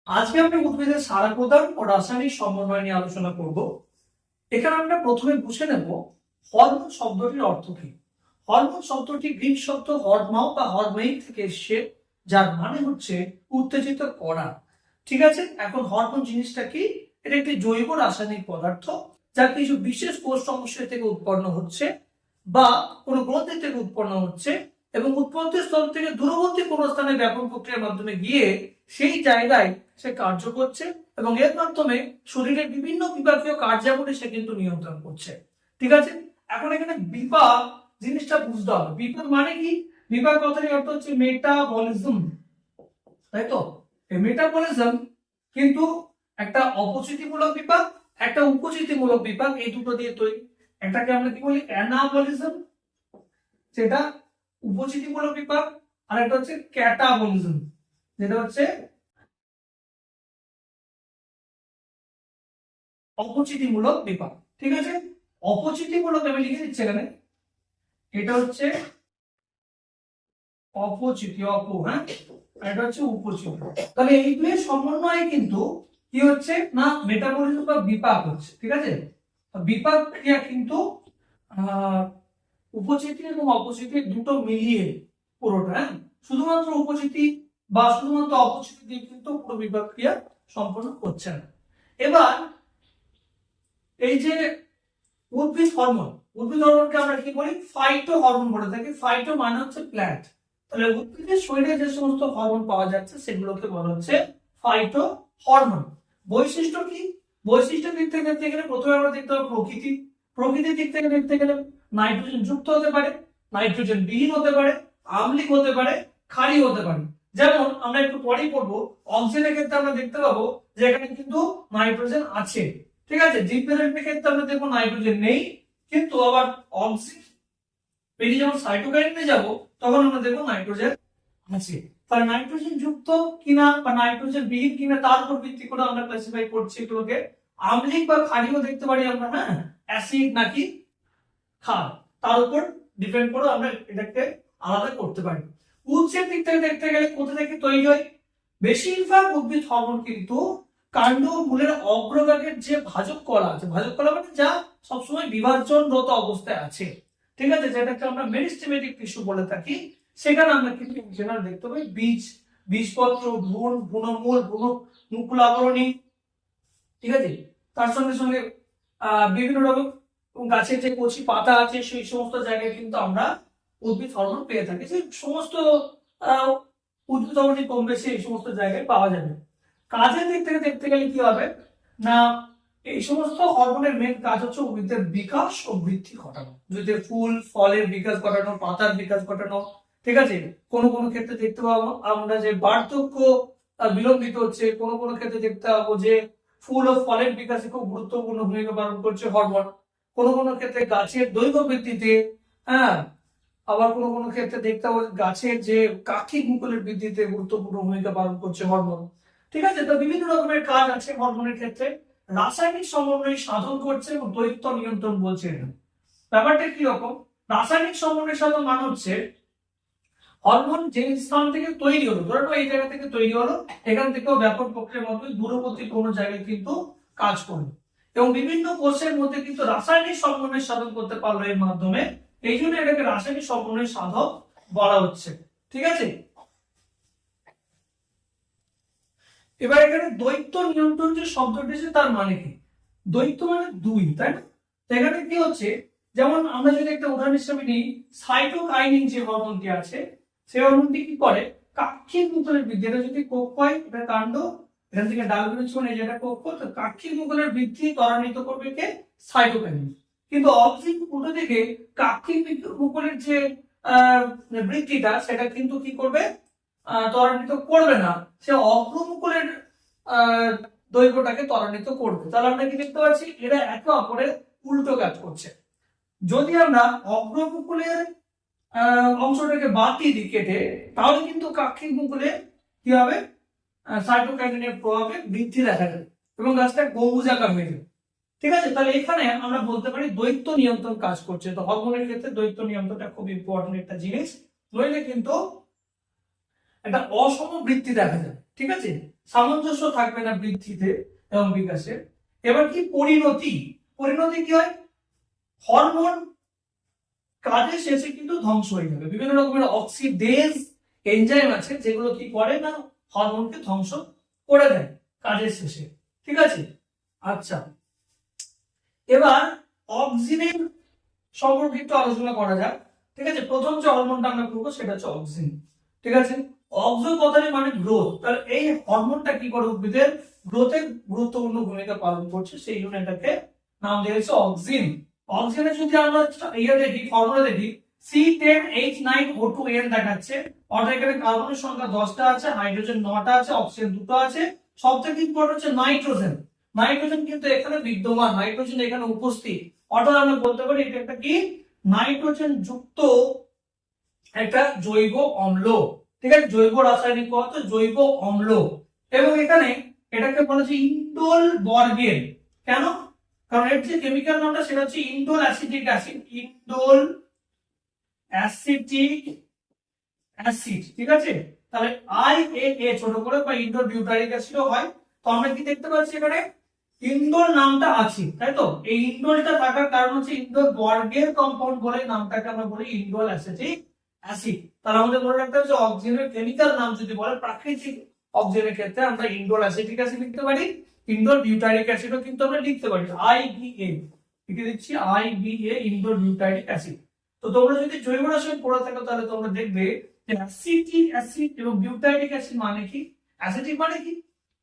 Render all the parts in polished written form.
আজকে আমরা উদ্ভিদের সার প্রদান ও রাসায়নিক সমন্বয় নিয়ে আলোচনা করব। এখানে আমরা প্রথমে বুঝে নেব হরমোন শব্দটির অর্থ কি। হরমোন শব্দটি গ্রিক শব্দ হরমাও বা হরমেইন থেকে এসেছে, যার মানে হচ্ছে উত্তেজিত করা। ঠিক আছে, এখন হরমোন জিনিসটা কি? এটা একটি জৈব রাসায়নিক পদার্থ যা কিছু বিশেষ কোষ সমস্যা থেকে উৎপন্ন হচ্ছে বা কোনো গ্রন্থি থেকে উৎপন্ন হচ্ছে এবং উৎপত্তি স্থল থেকে দূরবর্তী কোনো স্থানে ব্যাপক প্রক্রিয়ার মাধ্যমে গিয়ে সেই জায়গায় সে কার্য করছে এবং এর মাধ্যমে শরীরের বিভিন্ন বিপাকীয় কার্যাবলী সে কিন্তু নিয়ন্ত্রণ করছে। ঠিক আছে, এখন এখানে বিপাক জিনিসটা বুঝতে হবে। বিপাক মানে কি? বিপাক কথার অর্থ হচ্ছে মেটাবলিজম, তাই তো? এই মেটাবলিজম কিন্তু একটা অপচিতিমূলক বিপাক, একটা উপচিতিমূলক বিপাক, এই দুটো দিয়ে তৈরি। একটাকে আমরা কি বলি? অ্যানাবলিজম, যেটা উপচিতিমূলক বিপাক, আর একটা হচ্ছে ক্যাটাবলিজম, যেটা হচ্ছে অপচিতিমূলক বিপাক। ঠিক আছে, অপচিতিমূলক আমি লিখে দিচ্ছি এখানে, এটা হচ্ছে অপচিতি, হ্যাঁ, এটা হচ্ছে উপচিতি। তাহলে এই দুই সমন্বয়ে কিন্তু কি হচ্ছে না মেটাবলিজম বা বিপাক হচ্ছে। ঠিক আছে, বিপাক ক্রিয়া কিন্তু উপচিতি এবং অপচিতি দুটো মিলিয়ে পুরোটা, হ্যাঁ, শুধুমাত্র উপচিতি বা শুধুমাত্র অপচিতি দিয়ে কিন্তু পুরো বিপাক ক্রিয়া সম্পন্ন হচ্ছে না। এবার এই যে উদ্ভিদ হরমোনকে আমরা কি বলি? ফাইটো হরমোন বলে থাকি। ফাইটো মানে হচ্ছে প্ল্যান্ট। তাহলে উদ্ভিদের শরীরে যে সমস্ত হরমোন পাওয়া যাচ্ছে সেগুলোকে বলা হচ্ছে ফাইটো হরমোন। বৈশিষ্ট্য কি? বৈশিষ্ট্যের দিক থেকে দেখতে গেলে প্রথমে আমরা দেখতে হবে প্রকৃতির দিক থেকে দেখতে গেলে নাইট্রোজেন যুক্ত হতে পারে, নাইট্রোজেন বিহীন হতে পারে, আম্লিক হতে পারে, ক্ষারীয় হতে পারে। যেমন আমরা একটু পরেই পড়বো, অক্সিজেনের ক্ষেত্রে আমরা দেখতে পাবো যে এখানে কিন্তু নাইট্রোজেন আছে। ঠিক আছে, জীববিজ্ঞানের ক্ষেত্রে আমরা দেখবো নাইট্রোজেন নেই, কিন্তু আবার অক্সিজেন পেরিয়ে যখন সাইটোকাইনেসে যাব তখন আমরা দেখবো নাইট্রোজেন আছে। তাহলে নাইট্রোজেন যুক্ত কিনা বা নাইট্রোজেন বিহীন কিনা তার উপর ভিত্তি করে আমরা ক্লাসিফাই করছি এগুলোকে। আম্লিক বা ক্ষারীয় দেখতে পারি আমরা, হ্যাঁ, অ্যাসিড নাকি ক্ষার, তার উপর ডিপেন্ড করে আমরা এটাকে আলাদা করতে পারি। উৎসের দিক থেকে দেখতে গেলে কোথা থেকে তৈরি হয়? বেশিরভাগ উদ্ভিদ হরমোন কিন্তু কাণ্ড মূলের অগ্রভাগের যে ভাজক কলা আছে, ভাজক কলা মানে যা সবসময় বিভাজনরত অবস্থায় আছে, ঠিক আছে, যেটাকে আমরা মেরিস্টেমেটিক টিস্যু বলে থাকি, সেখানে আমরা কিন্তু জেনারেল দেখতে পাই বীজপত্র, ভ্রূণ, ভ্রূণমূল, মুকুল আবরণী, ঠিক আছে, তার সঙ্গে সঙ্গে বিভিন্ন রকম গাছের যে কচি পাতা আছে সেই সমস্ত জায়গায় কিন্তু আমরা উদ্ভিদ হরমোন পেয়ে থাকি। যে সমস্ত উদ্ভিদ হরমোনই কম বেশি এই সমস্ত জায়গায় পাওয়া যাবে। কাজের দিক থেকে দেখতে গেলে কি হবে না, এই সমস্ত হরমোনের মেন কাজ হচ্ছে উদ্ভিদের বিকাশ ও বৃদ্ধি ঘটানো, উদ্ভিদের ফুল ফলের বিকাশ ঘটানো, পাতার বিকাশ ঘটানো। ঠিক আছে, কোনো কোনো ক্ষেত্রে দেখতে পাবো আমরা যে বার্ধক্য বিলম্বিত হচ্ছে, কোনো কোনো ক্ষেত্রে দেখতে পাবো যে ফুল ও ফলের বিকাশে খুব গুরুত্বপূর্ণ ভূমিকা পালন করছে হরমোন। কোনো কোনো ক্ষেত্রে গাছের দৈর্ঘ্য বৃদ্ধিতে, হ্যাঁ, আবার কোনো কোনো ক্ষেত্রে দেখতে পাবো গাছের যে কাঠিক মুকুলের বৃদ্ধিতে গুরুত্বপূর্ণ ভূমিকা পালন করছে হরমোন। ঠিক আছে, তো বিভিন্ন রকমের কাজ আছে হরমোনের ক্ষেত্রে। রাসায়নিক সমন্বয় সাধন করছে এবং দ্বৈত নিয়ন্ত্রণ বলছে। ব্যাপারটা কি রকম? রাসায়নিক সমন্বয় সাধন মানে হচ্ছে হরমোন যে স্থান থেকে তৈরি হলো, ধরো এই জায়গা থেকে তৈরি হলো, এখান থেকেও ব্যাপক প্রক্রিয়ার মাধ্যমে দূরবর্তী কোনো জায়গায় কিন্তু কাজ করলো এবং বিভিন্ন কোষের মধ্যে কিন্তু রাসায়নিক সমন্বয় সাধন করতে পারলো এর মাধ্যমে। এই জন্য এটাকে রাসায়নিক সমন্বয় সাধক বলা হচ্ছে। ঠিক আছে, এবার এখানে দ্বৈত নিয়ন্ত্রণ যে শব্দটি আছে তার মানে কি? দ্বৈত মানে দুই, তাই না? এখানে কি হচ্ছে, যেমন আমরা যদি একটা উদাহরণ হিসেবে নিই, সাইটোকাইনিন যে হরমোনটি আছে সেই হরমোনটি কি করে? কাক্ষিক মুকুলের বৃদ্ধি, এটা যদি কোষ হয় এটা কাণ্ড, এখান থেকে ডাল বেরোচ্ছে মানে যেটা কোষ, তো কাক্ষিক মুকুলের বৃদ্ধি ত্বরান্বিত করবে কে? সাইটোকাইনিন। কিন্তু অপোজিট উল্টো দিকে কাক্ষিক মুকুলের যে বৃদ্ধিটা সেটা কিন্তু কি করবে? ত্বরান্বিত করবে না, সে অগ্রমুকুলের দৈর্ঘ্যটাকে ত্বরান্বিত করবে। তাহলে আমরা কি দেখতে পাচ্ছি? এরা একে অপরের উল্টো কাজ করছে। যদি আমরা অগ্রমুকুলের অংশটাকে বাতি দিই কেটে, তাহলে কিন্তু কাক্ষিক মুকুলে কি হবে? সাইটোকাইনিনের প্রভাবে বৃদ্ধি দেখা যাবে এবং গাছটা গম্বুজাকার হয়ে যাবে। ঠিক আছে, তাহলে এখানে আমরা বলতে পারি দ্বৈত নিয়ন্ত্রণ কাজ করছে। তো হরমোনের ক্ষেত্রে দ্বৈত নিয়ন্ত্রণটা খুব ইম্পর্টেন্ট একটা জিনিস, নইলে কিন্তু একটা অসম বৃদ্ধি দেখা যায়। ঠিক আছে, সামঞ্জস্য থাকবে না বৃদ্ধিতে এবং বিকাশে। এবার কি পরিণতি, পরিণতি কি হয়, হরমোন কাজের শেষে কিন্তু ধ্বংস হয়ে যাবে। বিভিন্ন রকমের অক্সিডেজ এনজাইম আছে যেগুলো কি করে না হরমোনকে ধ্বংস করে দেয় কাজের শেষে, ঠিক আছে। আচ্ছা, এবার অক্সিনের সম্পর্কে একটু আলোচনা করা যাক, ঠিক আছে। প্রথম যে হরমোনটা আমরা করবো সেটা হচ্ছে অক্সিন, ঠিক আছে। অক্সো কথাটি মানে গ্রোথ, তাহলে এই হরমোনটা কি করে উদ্ভিদের গ্রোথে গুরুত্বপূর্ণ ভূমিকা পালন করছে, সেই জন্য এটাকে নাম দিয়েছে অক্সিন। অক্সিজেনে যদি আমরা ইয়ে দেখি, ফর্মুলা দেখি, C10H9O2N দেখাচ্ছে, অর্থাৎ এখানে কার্বনের সংখ্যা 10টা আছে, হাইড্রোজেন 9টা আছে, অক্সিজেন 2টো আছে। সবথেকে ইম্পর্টেন্ট হচ্ছে নাইট্রোজেন। নাইট্রোজেন কিন্তু এখানে বিদ্যমান, নাইট্রোজেন এখানে উপস্থিত, অর্থাৎ আমরা বলতে পারি এটা একটা কি নাইট্রোজেন যুক্ত একটা জৈব অম্ল, ঠিক আছে। জৈব রাসায়নিক পদার্থ জৈব অম্ল। এবং এখানে এটাকে বলা হচ্ছে ইন্ডোল বর্গের। কেন? কারণ এর যে কেমিক্যাল নামটা সেটা হচ্ছে indole acetic acid, indole acetic acid, ঠিক আছে। তাহলে IAA ছোট করে বা ইন্ডোল বিউটারিক অ্যাসিডও হয়। তো আমরা কি দেখতে পাচ্ছি এখানে ইন্ডোল নামটা আছে, তাই তো। এই ইন্ডোলটা থাকার কারণ হচ্ছে ইন্ডোল বর্গের কম্পাউন্ড বলে নামটাকে আমরা বলি ইন্ডোল অ্যাসিটিক অ্যাসিড। তাহলে আমাদের মনে রাখতে হবে যে অক্সিজেনের কেমিক্যাল নাম যদি বলে প্রাকৃতিক অক্সিজেনের ক্ষেত্রে আমরা ইন্ডোল অ্যাসিটিক অ্যাসিড লিখতে পারি, ইন্ডোল বিউটারিক অ্যাসিডও কিন্তু আমরা লিখতে পারি, IBA লিখে দিচ্ছি, IBA ইন্ডোল বিউটারিক অ্যাসিড। তো তোমরা যদি জৈব রসায়ন পড়ে থাকো তাহলে তোমরা দেখবে যে অ্যাসিটিক অ্যাসিড এবং বিউটারিক অ্যাসিড মানে কি। অ্যাসিটিক মানে কি,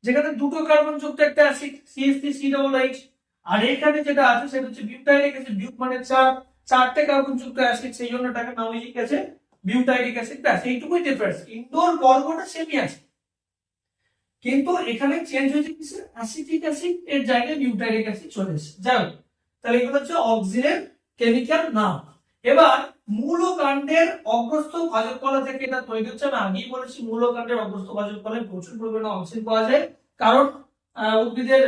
যেখানে দুটো কার্বন যুক্ত একটা অ্যাসিড CH3COOH, আর এখানে যেটা আছে সেটা হচ্ছে বিউটারিক অ্যাসিড, বিউট মানে চারটে কার্বন যুক্ত অ্যাসিড, সেই জন্য এটাকে নাম লিখেছে বিউটারিক অ্যাসিড। ব্যাস এইটুকুই ডিফারেন্স, ইন্ডোল বর্গটা সেমই আছে, কিন্তু এখানে চেঞ্জ হয়েছে কি অ্যাসিটিক অ্যাসিড এর জায়গায় বিউটারিক অ্যাসিড চলে এসেছে। যাই হোক, তাহলে এগুলো হচ্ছে অক্সিজেনের কেমিক্যাল নাম। এবার মূলকাণ্ডের অগ্রস্থ ভাজক কলা থেকে এটা তৈরি হচ্ছে। আমি আগেই বলেছি মূলকাণ্ডের অগ্রস্থ ভাজক কলায় প্রচুর পরিমাণে অক্সিজেন পাওয়া যায়, কারণ উদ্ভিদের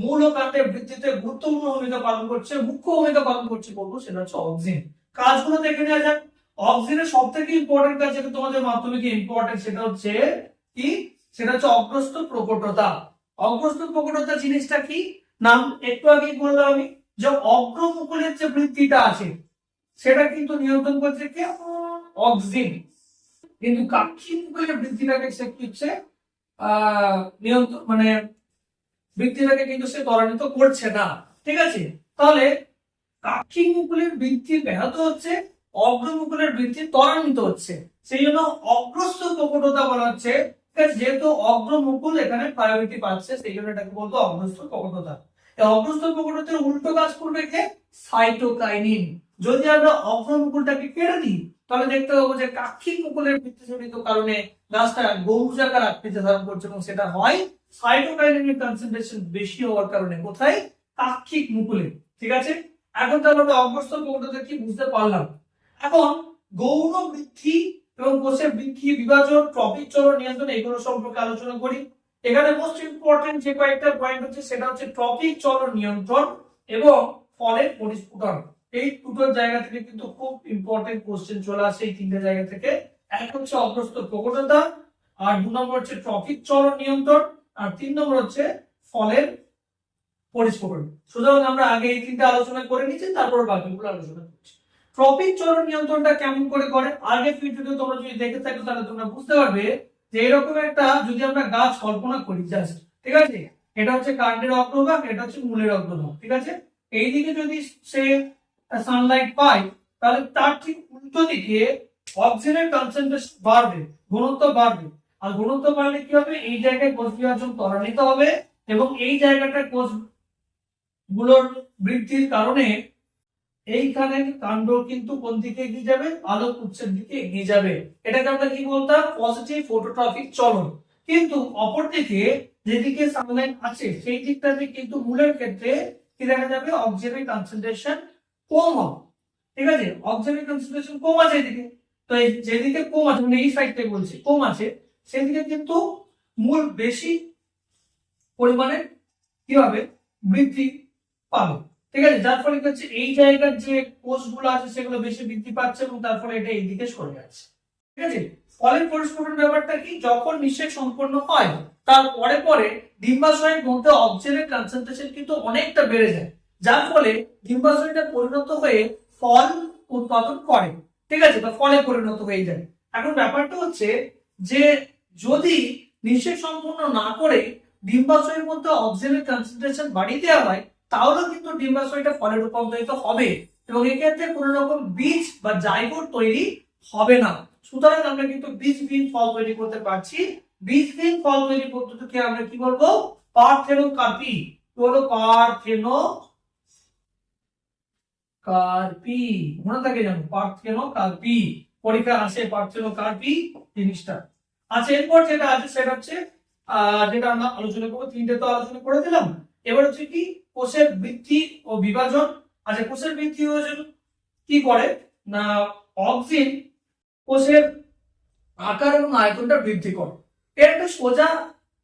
মূলকাণ্ডের বৃদ্ধিতে গুরুত্বপূর্ণ ভূমিকা পালন করছে, মুখ্য ভূমিকা পালন করছে বলবো সেটা হচ্ছে অক্সিজেন। কাজগুলো দেখে নেওয়া যাক। অক্সিজেনের সব থেকে ইম্পর্টেন্ট কাজ যেটা তোমাদের মাধ্যমিকে ইম্পর্টেন্ট সেটা হচ্ছে কি, সেটা হচ্ছে অগ্রস্থ প্রকটতা। অগ্রস্থ প্রকটতা জিনিসটা কি, নাম একটু আগেই বললাম আমি, যে অগ্রমুকুলের যে বৃদ্ধিটা আছে সেটা কিন্তু নিয়ন্ত্রণ করছে কি অক্সিজেন, কিন্তু কাক্ষি মুকুলের বৃদ্ধিটাকে সে হচ্ছে নিয়ন্ত্রণ মানে বৃদ্ধিটাকে কিন্তু সে ত্বরান্বিত করছে না, ঠিক আছে। তাহলে কাক্ষি মুকুলের বৃদ্ধি ব্যাহত হচ্ছে, অগ্রমুকুলের বৃদ্ধি ত্বরান্বিত হচ্ছে, সেই জন্য অগ্রস্থ প্রকটতা বলা হচ্ছে। যেহেতু অগ্রমুকুল এখানে প্রায়োরিটি পাচ্ছে সেই জন্য এটাকে বলবো অগ্রস্থ প্রকটতা। এই অগ্রস্থ প্রকটতার উল্টো কাজ করবে কে, সাইটোকাইনিন। যদি আমরা অগ্রমুকুলটাকে কেটে দিই তাহলে দেখতে পাবো যে কাক্ষি মুকুলের বৃদ্ধিজনিত কারণে গাছটা গৌরজাকার আকৃতি ধারণ করছে, এবং সেটা হয় সাইটোকাইনিনের কনসেন্ট্রেশন বেশি হওয়ার কারণে। কোথায়, কাক্ষিক মুকুলে, ঠিক আছে। এখন তাহলে আমরা অগ্রস্থ প্রকটতা কি বুঝতে পারলাম। এখন গৌণ বৃদ্ধি এবং কোষের বৃদ্ধি, বিভাজন, ট্রপিক চলন নিয়ন্ত্রণ এগুলো সম্পর্কে আলোচনা করি। এখানে মোস্ট ইম্পর্টেন্ট যে কয়েকটা পয়েন্ট হচ্ছে সেটা হচ্ছে ট্রপিক চলন নিয়ন্ত্রণ এবং ফলের পরিস্ফুটন। এই দুটোর জায়গা থেকে কিন্তু খুব ইম্পর্টেন্ট কোশ্চেন চলে আসে এই তিনটে জায়গা থেকে। এক হচ্ছে অগ্রস্থ প্রকটতা, আর 2 নম্বর হচ্ছে ট্রপিক চলন নিয়ন্ত্রণ, আর 3 নম্বর হচ্ছে ফলের পরিস্ফুটন। সুতরাং আমরা আগে এই তিনটা আলোচনা করে নিচ্ছি, তারপর বাকিগুলো আলোচনা করছি। ট্রপিক চলন নিয়ন্ত্রণটা কেমন করে করে, আগে ভিডিওতে তোমরা যদি দেখে থাকো তাহলে তোমরা বুঝতে পারবে যে এরকম একটা যদি আমরা গাছ কল্পনা করি জাস্ট, ঠিক আছে। এটা হচ্ছে কাণ্ডের অগ্রভাগ, এটা হচ্ছে মূলের অগ্রভাগ, ঠিক আছে। এইদিকে যদি সে সানলাইট পায় তাহলে তার ঠিক উল্টো দিকে অক্সিজেনের কনসেন্ট্রেশন বাড়বে, ঘনত্ব বাড়বে। আর ঘনত্ব বাড়লে কি হবে, এই জায়গায় কোষ বিভাজন ত্বরান্বিত হবে, এবং এই জায়গাটা কোষ গুলোর বৃদ্ধির কারণে এইখানে কাণ্ড কিন্তু কোন দিকে এগিয়ে যাবে, আলোক উৎসের দিকে এগিয়ে যাবে। এটাকে আমরা কি বলতাম, পজিটিভ ফটোট্রপিক চলন। কিন্তু অপরদিকে যেদিকে সানলাইট আছে সেই দিকটাতে কিন্তু মূলের ক্ষেত্রে কি দেখা যাবে, অক্সিজেনের কনসেন্ট্রেশন কম হবে, ঠিক আছে। অক্সিজেনের কনসেন্ট্রেশন কম আছে এদিকে, তো যেদিকে কম আছে মানে এই সাইড থেকে বলছি কম আছে, সেদিকে কিন্তু মূল বেশি পরিমাণে কি হবে, বৃদ্ধি পাবে, ঠিক আছে। যার ফলে কি হচ্ছে, এই জায়গার যে কোষগুলো আছে সেগুলো বেশি বৃদ্ধি পাচ্ছে, এবং তার ফলে এটা এইদিকে সরে যাচ্ছে, ঠিক আছে। ফলের পরিস্ফুটন ব্যাপারটা কি, যখন নিষেক সম্পন্ন হয় তার পরে পরে ডিম্বাশয়ের মধ্যে অক্সিজেনের কনসেন্ট্রেশন কিন্তু অনেকটা বেড়ে যায়, যার ফলে ডিম্বাশয়টা পরিণত হয়ে ফল উৎপাদন করে, ঠিক আছে, বা ফলে পরিণত হয়ে যায়। এখন ব্যাপারটা হচ্ছে যে যদি নিঃশ্বাস সম্পূর্ণ না করে ডিম্বাশয়ের মধ্যে অক্সিজেনের কনসেন্ট্রেশন বাড়িয়ে দেওয়া হয়, তাহলেও কিন্তু ডিম্বাশয়টা ফলে রূপান্তরিত হবে এবং এক্ষেত্রে কোনো রকম বীজ বা জাইগোট তৈরি হবে না। সুতরাং আমরা কিন্তু বীজবিহীন ফল তৈরি করতে পারছি। বীজবিহীন ফল তৈরি পদ্ধতিকে আমরা কি বলবো? পার্থেনোকার্পি। কি বলবো? পার্থেনোকার্পি। মনে থাকে জানো, পার্থেনোকার্পি। পরীক্ষা আসে পার্থেনোকার্পি জিনিসটা। আচ্ছা, এরপর যেটা আছে সেটা হচ্ছে যেটা আমরা আলোচনা করবো, তিনটে তো আলোচনা করে দিলাম। এবার হচ্ছে কি কোষের বৃদ্ধি ও বিভাজন। আচ্ছা, কোষের বৃদ্ধি ও বিভাজন কি করে না, অক্সিন কোষের আকার এবং আয়তনটা বৃদ্ধি করে। এর একটা সোজা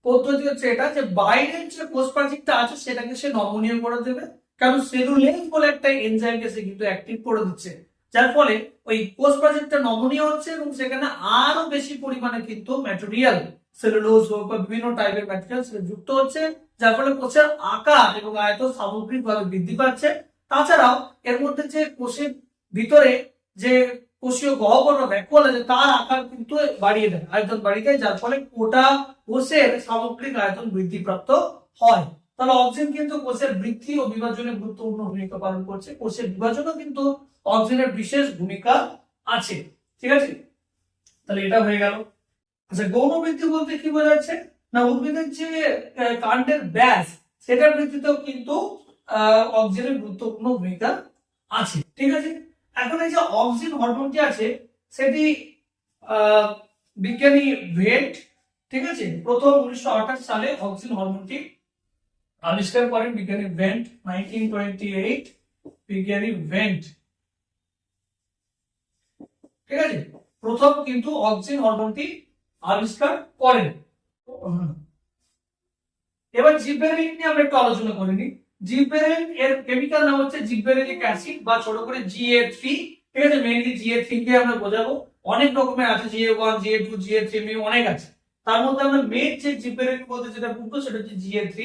পদ্ধতি হচ্ছে এটা, যে বাইরের যে কোষ প্রাচীরটা আছে সেটাকে সে নমনীয় করে দেবে, কারণ সেলুলোজ বলে একটা এনজাইমকে সে কিন্তু অ্যাক্টিভ করে দিচ্ছে, যার ফলে ওই কোষ প্রাচীরটা নমনীয় হচ্ছে এবং সেখানে আরো বেশি পরিমাণে কিন্তু ম্যাটেরিয়াল, সেলুলোজ হোক বা বিভিন্ন টাইপের ম্যাটেরিয়াল যুক্ত হচ্ছে, যার ফলে কোষের আকার এবং আয়তন সামগ্রিকভাবে বৃদ্ধি পাচ্ছে। তাছাড়াও এর মধ্যে যে কোষের ভিতরে যে কোষীয় গহ্বর বা ভ্যাকুয়াল আছে তার আকার কিন্তু বাড়িয়ে দেয়, আয়তন বাড়িয়ে দেয়, যার ফলে গোটা কোষের সামগ্রিক আয়তন বৃদ্ধিপ্রাপ্ত হয়। তাহলে অক্সিজেন কিন্তু কোষের বৃদ্ধি ও বিভাজনে গুরুত্বপূর্ণ ভূমিকা পালন করছে। কোষের বিভাজনও কিন্তু অক্সিজেনের বিশেষ ভূমিকা আছে, ঠিক আছে। তাহলে এটা হয়ে গেল। আচ্ছা, গৌণ বৃদ্ধি বলতে কি বোঝাচ্ছে না, উদ্ভিদের যে কাণ্ডের ব্যাস সেটার বৃদ্ধিতেও কিন্তু অক্সিজেনের গুরুত্বপূর্ণ ভূমিকা আছে, ঠিক আছে। এখন এই যে অক্সিজেন হরমোনটি আছে সেটি বিজ্ঞানী ভেন্ট, ঠিক আছে, প্রথম 1928 সালে অক্সিজেন হরমোনটি আবিষ্কার করেন বিজ্ঞানী ভেন্ট। 1928 বিজ্ঞানী ভেন্ট, ঠিক আছে, প্রথম কিন্তু অক্সিজেন হরমোনটি আবিষ্কার করেন। এবার জিববেরেলিন নিয়ে আমরা একটু আলোচনা করে নিই। জিববেরেলিন এর কেমিক্যাল নাম হচ্ছে জিববেরেলিক অ্যাসিড বা ছোট করে GA3, ঠিক আছে। মেইনলি GA3 কে আমরা বোঝাবো, অনেক রকমের আছে, GA1 GA2 GA3 অনেক আছে। তার মধ্যে আমরা মেইন যে জিববেরেলিন বলতে যেটা বুঝবো সেটা হচ্ছে GA3,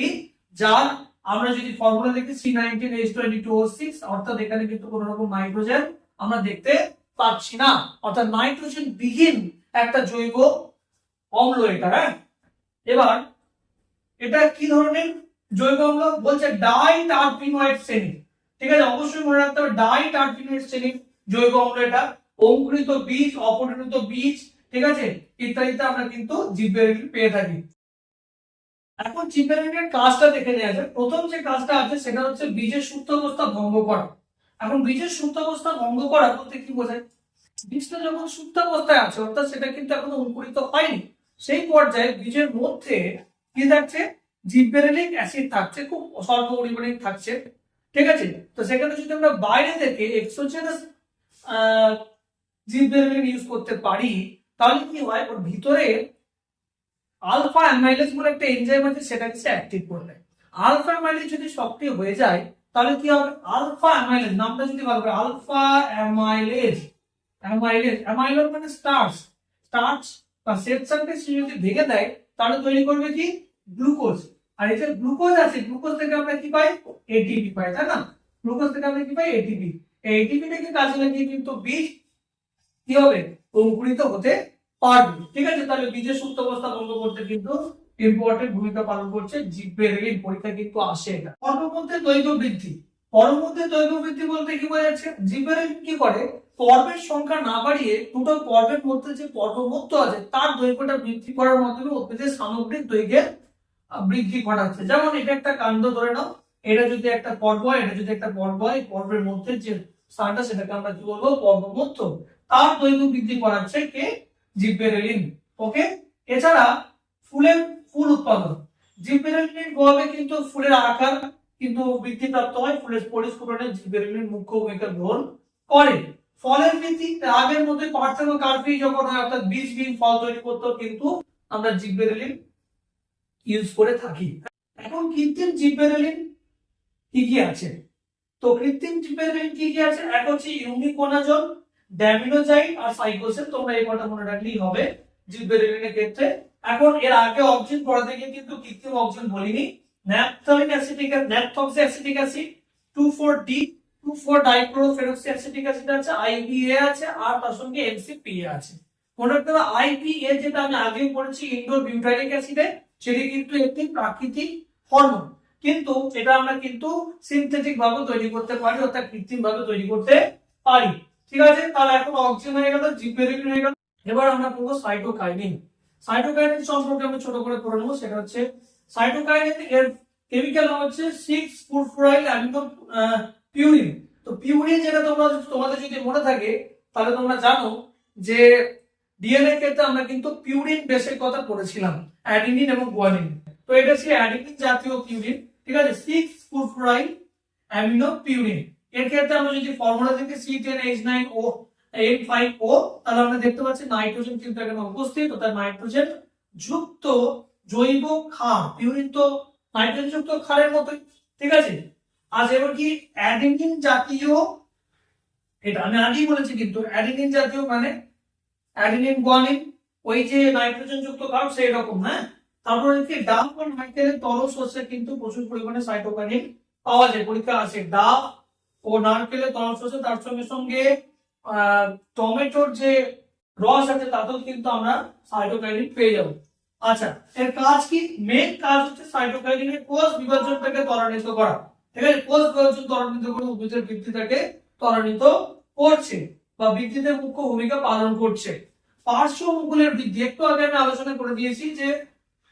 যার আমরা যদি ফর্মুলা দেখি C19H22O6, অর্থাৎ এখানে কিন্তু কোনো রকম নাইট্রোজেন আমরা দেখতে পাচ্ছি না, অর্থাৎ নাইট্রোজেন বিহীন একটা জৈব অম্ল এটা। হ্যাঁ, এবার এটা কি ধরনের জৈব অম্ল বলছে? ডাইটারপিনোয়েট শ্রেণী, ঠিক আছে, অবশ্যই মনে রাখতে হবে ডাইটারপিনোয়েট শ্রেণীর জৈব অম্ল এটা। অঙ্কুরিত বীজ, অপরিণত বীজ, ঠিক আছে, ইত্যাদিতে আমরা কিন্তু জিববেরেলিন পেয়ে থাকি। এখন জিববেরেলিনের কাজটা দেখে নেওয়া যাক। প্রথম যে কাজটা আছে সেটা হচ্ছে বীজের সুপ্তাবস্থা ভঙ্গ করা। এখন বীজের সুপ্তাবস্থা ভঙ্গ করা বলতে কি বোঝায়? বীজটা যখন সুপ্তাবস্থায় আছে, অর্থাৎ সেটা কিন্তু এখনো অঙ্কুরিত হয়নি, সেই পর্যায়ে বীজের মধ্যে কি থাকছে? জিববেরেলিক অ্যাসিড থাকছে, খুব স্বল্প পরিমাণে থাকছে, ঠিক আছে। তো সেখানে যদি আমরা বাইরে থেকে এক্সোজেনাস জিববেরেলিন ইউজ করতে পারি, তাহলে কি হয়? ওর ভিতরে আলফা অ্যামাইলেজ বলে একটা এনজাইম আছে, সেটাকে সে অ্যাক্টিভ করে দেয়। আলফা অ্যামাইলেজ যদি সক্রিয় হয়ে যায় তাহলে কি হবে? আলফা অ্যামাইলেজ নামটা যদি ভালো করে, আলফা অ্যামাইলেজ, অ্যামাইলন মানে স্টার্চ বা শ্বেতসারকে সে যদি ভেঙে দেয় তাহলে তৈরি করবে কি? গ্লুকোজ। আর এই যে গ্লুকোজ আছে, গ্লুকোজ থেকে আমরা কি পাই? এটিপি পাই, তাই না? গ্লুকোজ থেকে আমরা কি পাই? এটিপি। এই এটিপিটাকে কাজে লাগিয়ে কিন্তু বীজ কি হবে? অঙ্কুরিত হতে পারবে, ঠিক আছে। তাহলে বীজের সুপ্তাবস্থা ভঙ্গ করতে কিন্তু ইম্পর্টেন্ট ভূমিকা পালন করছে জিববেরেলিন। পরীক্ষা কিন্তু আসে এটা। পর্বমধ্যে দৈর্ঘ্য বৃদ্ধি। পর্বমধ্যে দৈর্ঘ্য বৃদ্ধি বলতে কি বোঝাচ্ছে? জিববেরেলিন কি করে? পর্বের সংখ্যা না বাড়িয়ে দুটো পর্বের মধ্যে যে পর্বমধ্য আছে তার দৈর্ঘ্যটা বৃদ্ধি করার মাধ্যমে উদ্ভিদের সামগ্রিক দৈর্ঘ্যের বৃদ্ধি ঘটাচ্ছে। যেমন এটা একটা কাণ্ড ধরে নাও, এটা যদি একটা পর্ব হয়, এটা যদি একটা পর্ব হয়, পর্বের মধ্যে যে স্থানটা সেটাকে আমরা কি বলবো? পর্বমধ্য। তার দৈর্ঘ্য বৃদ্ধি করাচ্ছে কে? জিববেরেলিন। ওকে। এছাড়া ফুল উৎপাদন, জিববেরেলিনের প্রভাবে কিন্তু ফুলের আকার কিন্তু বৃদ্ধি প্রাপ্ত হয়। ফুলের পরিস্ফুটনে জিববেরেলিন মুখ্য ভূমিকা গ্রহণ করে। ফলের বৃদ্ধি, আগের মধ্যে পার্থেনোকার্পি যখন হয়, অর্থাৎ বীজবিহীন ফল তৈরি করতে কিন্তু আমরা জিববেরেলিন ইউজ করে থাকি। এখন কৃত্রিম জিববেরেলিন কি কি আছে? তো কৃত্রিম জিববেরেলিন কি কি আছে? এক হচ্ছে ইউনিকোনাজল, ড্যামিনোজাইড আর সাইক্লোসেন। তোমরা এই কটা মনে রাখলেই হবে জিববেরেলিনের ক্ষেত্রে। এখন এর আগে অক্সিজেন পড়াতে গিয়ে কিন্তু কৃত্রিম অক্সিজেন বলিনি। Naphthalic acetic naphthoxy acetic acid 24D 24 dichlorophenoxy acetic acid আছে, IPA আছে, আর তার সঙ্গে MCPA আছে। মনে রাখতে হবে IPA যেটা আমি আগেই পড়েছি ইন্ডোর বিউটাইলিক অ্যাসিডে, সেটি কিন্তু একটি প্রাকৃতিক হরমোন, কিন্তু এটা আমরা কিন্তু সিনথেটিক ভাবে তৈরি করতে পারি, অর্থাৎ কৃত্রিম ভাবে তৈরি করতে পারি। ঠিক আছে, তাহলে এখন অক্সিজেন হয়ে গেল, জিবরেলিন হয়ে গেল। এবার আমরা পড়বো সাইটোকাইনিন। সাইটোকাইনিন সম্পর্কে আমি ছোট করে পড়ে নেবো। সেটা হচ্ছে সাইটোকাইনিন এর কেমিক্যাল নাম হচ্ছে 6-ফুরফুরাইল অ্যামিনো পিউরিন। তো পিউরিন যেটা তোমাদের যদি মনে থাকে তাহলে তোমরা জানো যে ডিএনএ ক্ষেত্রে আমরা কিন্তু পিউরিন বেসের কথা পড়েছিলাম, অ্যাডিনিন এবং গুয়ানিন। তো এটা সেই অ্যাডিনিন জাতীয় পিউরিন, ঠিক আছে, 6-ফুরফুরাইল অ্যামিনো পিউরিন। এর ক্ষেত্রে আমরা যদি ফর্মুলা দেখি C10H9O N5O, তাহলে আমরা দেখতে পাচ্ছি নাইট্রোজেন কিন্তু এখানে উপস্থিত, অর্থাৎ নাইট্রোজেন যুক্ত জৈব ক্ষার। পিউরিন তো নাইট্রোজেন যুক্ত ক্ষারের মতোই, ঠিক আছে। আজ এবার কি অ্যাডিনিন জাতীয়, এটা আমি আগেই বলেছি কিন্তু অ্যাডিনিন জাতীয় মানে অ্যাডিনিন গুয়ানিন, ওই যে নাইট্রোজেন যুক্ত ক্ষার সেই রকম, হ্যাঁ। তারপরে কি ডাব ও নারকেলের তরল শস্যে কিন্তু প্রচুর পরিমাণে সাইটোকাইনিন পাওয়া যায়। পরীক্ষা আছে ডাব ও নারকেলের তরল শস্যে, তার সঙ্গে সঙ্গে টমেটোর যে রস আছে তাতেও কিন্তু আমরা সাইটোকাইনিন পেয়ে যাব। আচ্ছা, এর কাজ কি? মেইন কাজ হচ্ছে সাইটোকাইনিনের কোষ বিভাজনটাকে ত্বরান্বিত করা, ঠিক আছে। কোষ বিভাজন ত্বরান্বিত করে উদ্ভিদের বৃদ্ধিটাকে ত্বরান্বিত করছে বা বৃদ্ধিতে মুখ্য ভূমিকা পালন করছে। পার্শ্ব মুকুলের বৃদ্ধি একটু আগে আমি আলোচনা করে দিয়েছি যে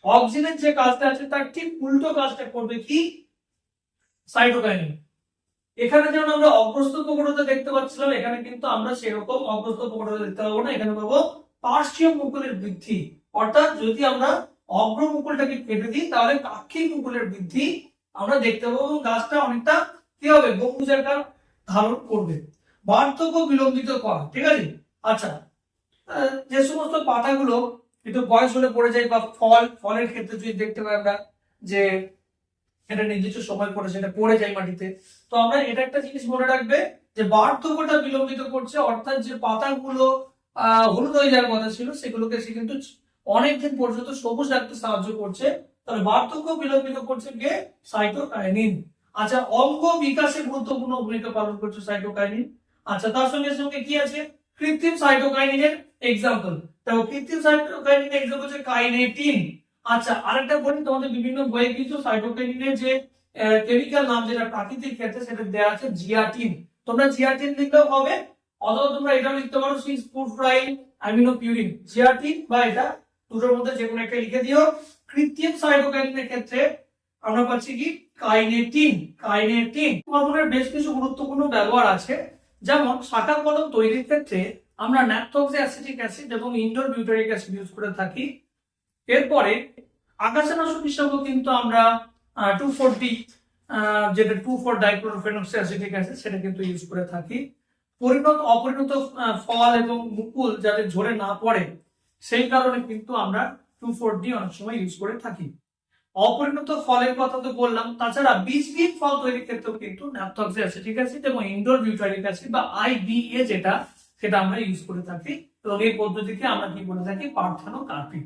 অক্সিজেনের যে কাজটা আছে তার ঠিক উল্টো কাজটা করবে কি সাইটোকাইনিন। এখানে যেমন আমরা অগ্রস্ত প্রকটতা দেখতে পাচ্ছিলাম, এখানে কিন্তু আমরা সেরকম অগ্রস্ত প্রকটতা দেখতে পাবো না, এখানে পাবো পার্শ্বীয় মুকুলের বৃদ্ধি। অর্থাৎ যদি আমরা অগ্র মুকুলটাকে কেটে দিই তাহলে কাক্ষিক মুকুলের বৃদ্ধি আমরা দেখতে পাবো এবং গাছটা অনেকটা কি হবে, গম্বুজাকার ধারণ করবে। বার্ধক্য বিলম্বিত করা, ঠিক আছে। আচ্ছা, যে সমস্ত পাতাগুলো একটু বয়স হলে পড়ে যায় বা ফলের ক্ষেত্রে যদি দেখতে পাই আমরা যে এটা নির্দিষ্ট সময় পরে সেটা পড়ে যায় মাটিতে, তো আমরা এটা একটা জিনিস মনে রাখবে যে বার্ধক্যটা বিলম্বিত করছে, অর্থাৎ যে পাতাগুলো হলুদ হয়ে যাওয়ার কথা ছিল সেগুলোকে সে কিন্তু অনেকদিন পর্যন্ত সবুজ রাখতে সাহায্য করছে। তাহলে বার্ধক্য বিলম্বিত করছে কে? সাইটোকাইনিন। আচ্ছা, অঙ্গ বিকাশে গুরুত্বপূর্ণ ভূমিকা পালন করছে সাইটোকাইনিন। আচ্ছা, তার সঙ্গে সঙ্গে কি আছে? কৃত্রিম সাইটোকাইনিনের এক্সাম্পল। তো কৃত্রিম সাইটোকাইনিনের এক্সাম্পল হচ্ছে কাইনেটিন। আচ্ছা, আরেকটা বলি, তোমাদের বিভিন্ন বইয়ে কিন্তু সাইটোকাইনিনের যে কেমিক্যাল নাম যেটা প্রাকৃতিক ক্ষেত্রে সেটা দেওয়া আছে জিয়াটিন। তোমরা জিয়াটিন লিখলেও হবে, অথবা তোমরা এটাও লিখতে পারো 6-ফুরফুরাইল অ্যামিনো পিউরিন, জিয়াটিন, বা এটা দুটোর মধ্যে যে কোনো একটা লিখে দিও। কৃত্রিম সাইটোকাইনিনের ক্ষেত্রে আমরা পাচ্ছি কি কাইনেটিন। কাইনেটিন হরমোনের বেশ কিছু গুরুত্বপূর্ণ ব্যবহার আছে, যেমন শাখা কলম তৈরির ক্ষেত্রে আমরা ন্যাপথক্সি অ্যাসিটিক অ্যাসিড এবং ইন্ডোর বিউটারিক অ্যাসিড ইউজ করে থাকি। এরপরে আগাছানাশক হিসেবেও কিন্তু আমরা 2,4-D যেটা 2,4 ডাইক্লোরোফেনক্সি অ্যাসিটিক অ্যাসিড সেটা কিন্তু ইউজ করে থাকি। পরিণত অপরিণত ফল এবং মুকুল যাতে ঝরে না পড়ে সেই কারণে কিন্তু আমরা 2,4-D অনেক সময় ইউজ করে থাকি। অপরিণত ফলের কথা তো বললাম, তাছাড়া বীজবিহীন ফল তৈরির ক্ষেত্রেও কিন্তু ন্যাপথক্সি অ্যাসিটিক অ্যাসিড এবং ইন্ডোর বিউটারিক অ্যাসিড বা IBA যেটা সেটা আমরা ইউজ করে থাকি। এবং এই পদ্ধতিকে আমরা কি বলে থাকি? পার্থেনোকার্পি।